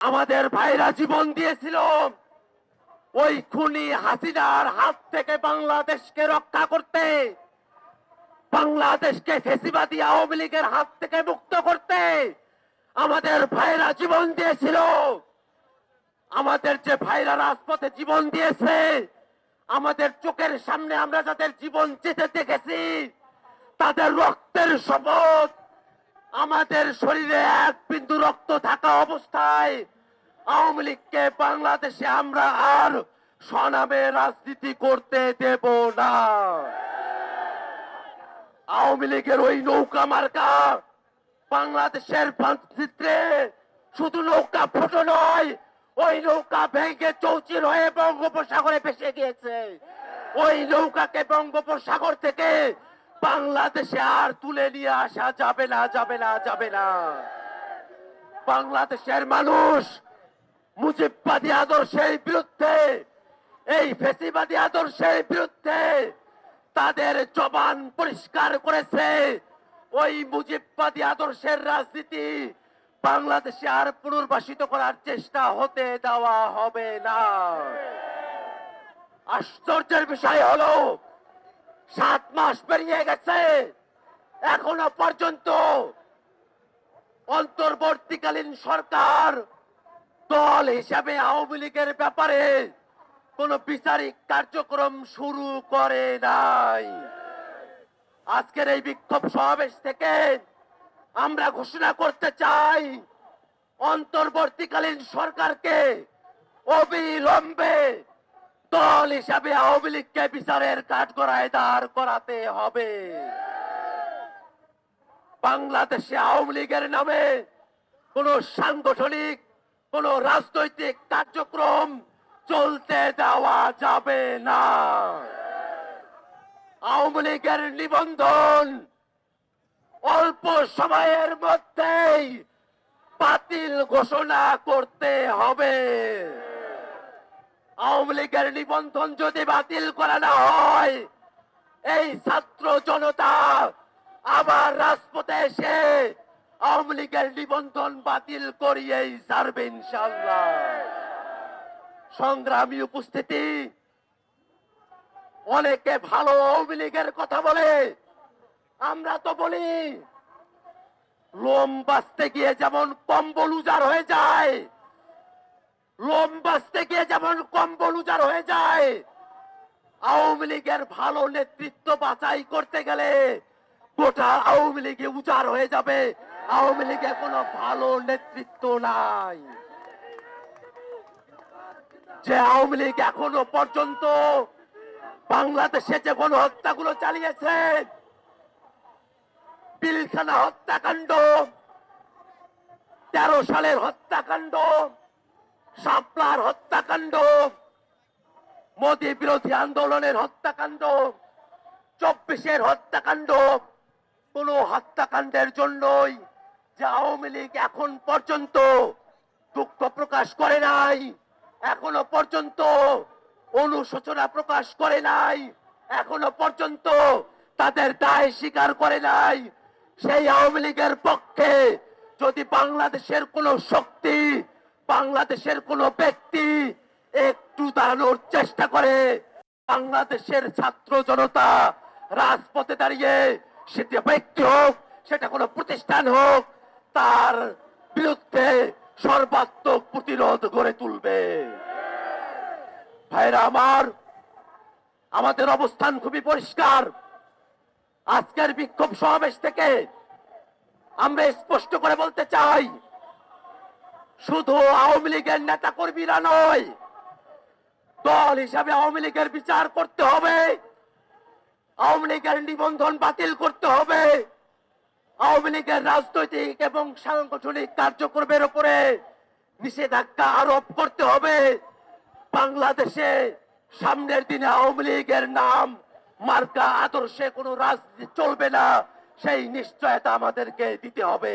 আমাদের ভাইরা জীবন দিয়েছিল ওই খুনি হাসিনার হাত থেকে বাংলাদেশকে রক্ষা করতে, বাংলাদেশকে ফেসিবাদী আওয়ামী লীগের হাত থেকে মুক্ত করতে। আমাদের ভাইরা জীবন দিয়েছিল। আমাদের যে ভাইরা রাজপথে জীবন দিয়েছে, আমাদের চোখের সামনে আমরা যাদের জীবন যেতে দেখেছি, তাদের রক্তের শপথ, আমাদের শরীরে এক বিন্দু রক্ত থাকা অবস্থায় আওয়ামী লীগকে বাংলাদেশে আমরা আর স্বনামে রাজনীতি করতে দেব না। আওয়ামী লীগের ওই নৌকা মার্কা বাংলাদেশের মানচিত্রে শুধু নৌকা ফুটো নয়, ওই নৌকা ভেঙে চৌচির হয়ে বঙ্গোপসাগরে ভেসে গিয়েছে। ওই নৌকাকে বঙ্গোপসাগর থেকে বাংলাদেশে আর তুলে নিয়ে আসা যাবে না, যাবে না, যাবে না। বাংলাদেশের মানুষ মুজিববাদী আদর্শের বিরুদ্ধে, এই ফ্যাসিবাদী আদর্শের বিরুদ্ধে তাদের জবান পরিষ্কার করেছে। ওই মুজিববাদী আদর্শের রাজনীতি বাংলাদেশে আর পুনর্বাসিত করার চেষ্টা হতে দেওয়া হবে না। আশ্চর্যের বিষয় হলো 7 মাস পেরিয়ে গেছে, এখনো পর্যন্ত অন্তর্বর্তীকালীন সরকার দল হিসাবে আওয়ামী লীগের ব্যাপারে কোন বিচারিক কার্যক্রম শুরু করে নাই। আজকের এই বিক্ষোভ সমাবেশ থেকে আমরা ঘোষণা করতে চাই, অন্তর্বর্তীকালীন সরকারকে অবিলম্বে দল হিসাবে আওয়ামী লীগকে বিচারের কাঠগড়ায় দাঁড় করাতে হবে। বাংলাদেশে আওয়ামী লীগের নামে কোন সাংগঠনিক, কোন রাজনৈতিক কার্যক্রম চলতে দেওয়া যাবে না। আওয়ামী লীগের নিবন্ধন অল্প সময়ের মধ্যেই বাতিল ঘোষণা করতে হবে। আওয়ামী লীগের নিবন্ধন যদি বাতিল করা না হয়, এই ছাত্র জনতা আবার রাজপথে এসে আওয়ামী লীগের নিবন্ধন বাতিল করিয়েই ছাড়বে ইনশাআল্লাহ। সংগ্রামী উপস্থিতি, অনেকে ভালো আওয়ামী লীগের কথা বলে, আমরা তো বলি লোম বাঁচতে গিয়ে যেমন কম্বল উজাড় হয়ে যায়, লোম বাঁচতে গিয়ে যেমন কম্বল উজাড় হয়ে যায়, আওয়ামী লীগের ভালো নেতৃত্ব বাছাই করতে গেলে গোটা আওয়ামী লীগে উজাড় হয়ে যাবে। আওয়ামী লীগে কোনো ভালো নেতৃত্ব নাই। যে আওয়ামী লীগ এখনো পর্যন্ত বাংলাদেশে যে গণহত্যাগুলো চালিয়েছে, পিলখানা হত্যাকাণ্ড, 13 সালের হত্যাকাণ্ড, শাপলার হত্যাকাণ্ড, মোদী বিরোধী আন্দোলনের হত্যাকাণ্ড, 24-এর হত্যাকাণ্ড, কোন হত্যাকাণ্ডের জন্যই যে আওয়ামী লীগ এখন পর্যন্ত দুঃখ প্রকাশ করে নাই, এখনো পর্যন্ত অনুশোচনা প্রকাশ করে নাই, এখনো পর্যন্ত তাদের দায় স্বীকার করে নাই। সেই আওয়ামী লীগের পক্ষে যদি বাংলাদেশের কোন শক্তি, বাংলাদেশের কোন ব্যক্তি একটু দাঁড়ানোর চেষ্টা করে, বাংলাদেশের ছাত্র জনতা রাজপথে দাঁড়িয়ে, সেটা ব্যক্তি হোক, সেটা কোনো প্রতিষ্ঠান হোক, তার বিরুদ্ধে সর্বাত্মক প্রতিরোধ গড়ে তুলবে। ভাইরা আমার, আমাদের অবস্থান খুবই পরিষ্কার। আজকের বিক্ষোভ সমাবেশ থেকে আমরা স্পষ্ট করে বলতে চাই, শুধু আওয়ামী লীগের নেতা কর্মীরা নয়, দল হিসাবে আওয়ামী লীগের বিচার করতে হবে, আওয়ামী লীগের নিবন্ধন বাতিল করতে হবে, আওয়ামী লীগের রাজনৈতিক এবং সাংগঠনিক কার্যক্রমের উপরে নিষেধাজ্ঞা আরোপ করতে হবে। বাংলাদেশে সামনের দিনে আওয়ামী লীগের নাম মার্কা আদর্শে কোনো রাজনীতি চলবে না, সেই নিশ্চয়তা আমাদেরকে দিতে হবে।